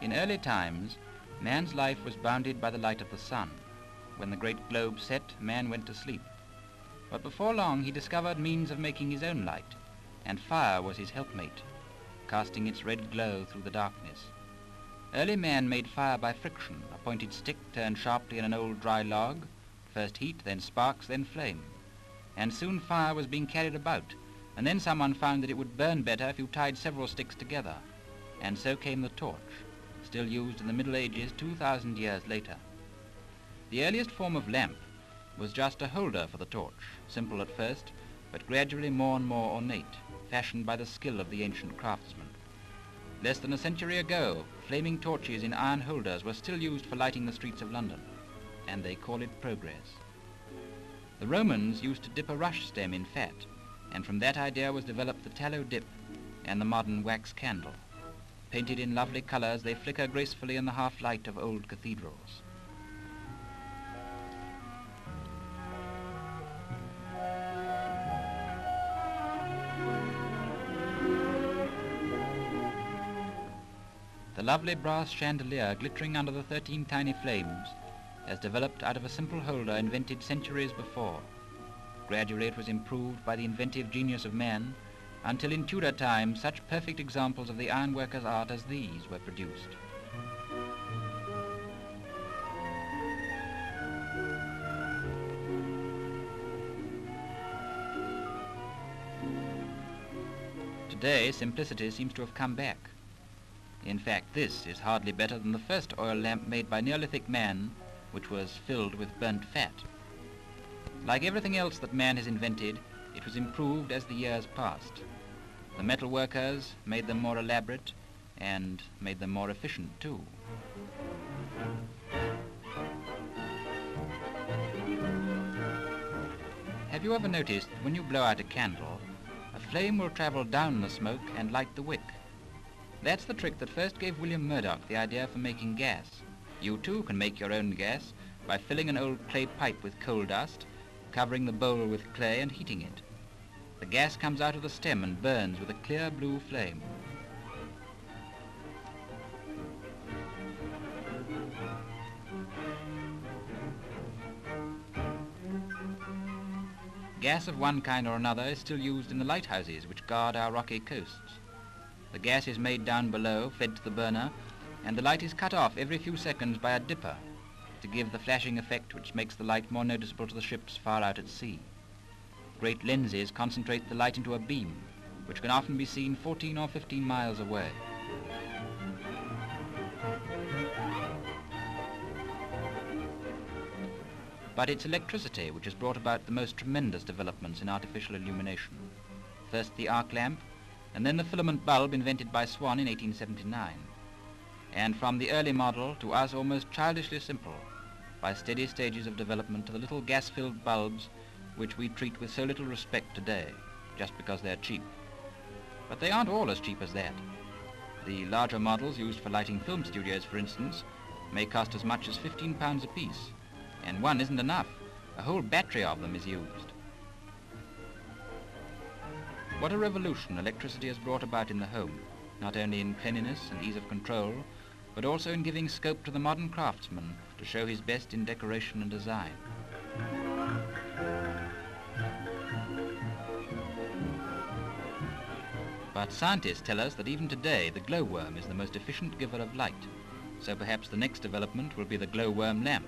In early times, man's life was bounded by the light of the sun. When the great globe set, man went to sleep. But before long he discovered means of making his own light, and fire was his helpmate, casting its red glow through the darkness. Early man made fire by friction, a pointed stick turned sharply in an old dry log, first heat, then sparks, then flame. And soon fire was being carried about, and then someone found that it would burn better if you tied several sticks together. And so came the torch, still used in the Middle Ages 2,000 years later. The earliest form of lamp was just a holder for the torch, simple at first, but gradually more and more ornate, fashioned by the skill of the ancient craftsmen. Less than a century ago, flaming torches in iron holders were still used for lighting the streets of London, and they call it progress. The Romans used to dip a rush stem in fat, and from that idea was developed the tallow dip and the modern wax candle. Painted in lovely colours, they flicker gracefully in the half-light of old cathedrals. The lovely brass chandelier glittering under the 13 tiny flames has developed out of a simple holder invented centuries before. Gradually it was improved by the inventive genius of man, until in Tudor times such perfect examples of the ironworker's art as these were produced. Today simplicity seems to have come back. In fact, this is hardly better than the first oil lamp made by Neolithic man, which was filled with burnt fat. Like everything else that man has invented, it was improved as the years passed. The metal workers made them more elaborate and made them more efficient too. Have you ever noticed that when you blow out a candle, a flame will travel down the smoke and light the wick? That's the trick that first gave William Murdoch the idea for making gas. You too can make your own gas by filling an old clay pipe with coal dust, covering the bowl with clay and heating it. The gas comes out of the stem and burns with a clear blue flame. Gas of one kind or another is still used in the lighthouses which guard our rocky coasts. The gas is made down below, fed to the burner, and the light is cut off every few seconds by a dipper to give the flashing effect which makes the light more noticeable to the ships far out at sea. Great lenses concentrate the light into a beam, which can often be seen 14 or 15 miles away. But it's electricity which has brought about the most tremendous developments in artificial illumination. First the arc lamp, and then the filament bulb invented by SWAN in 1879. And from the early model to us almost childishly simple, by steady stages of development to the little gas-filled bulbs which we treat with so little respect today, just because they're cheap. But they aren't all as cheap as that. The larger models used for lighting film studios, for instance, may cost as much as £15 apiece, and one isn't enough. A whole battery of them is used. What a revolution electricity has brought about in the home, not only in cleanliness and ease of control, but also in giving scope to the modern craftsman to show his best in decoration and design. But scientists tell us that even today the glowworm is the most efficient giver of light, so perhaps the next development will be the glowworm lamp.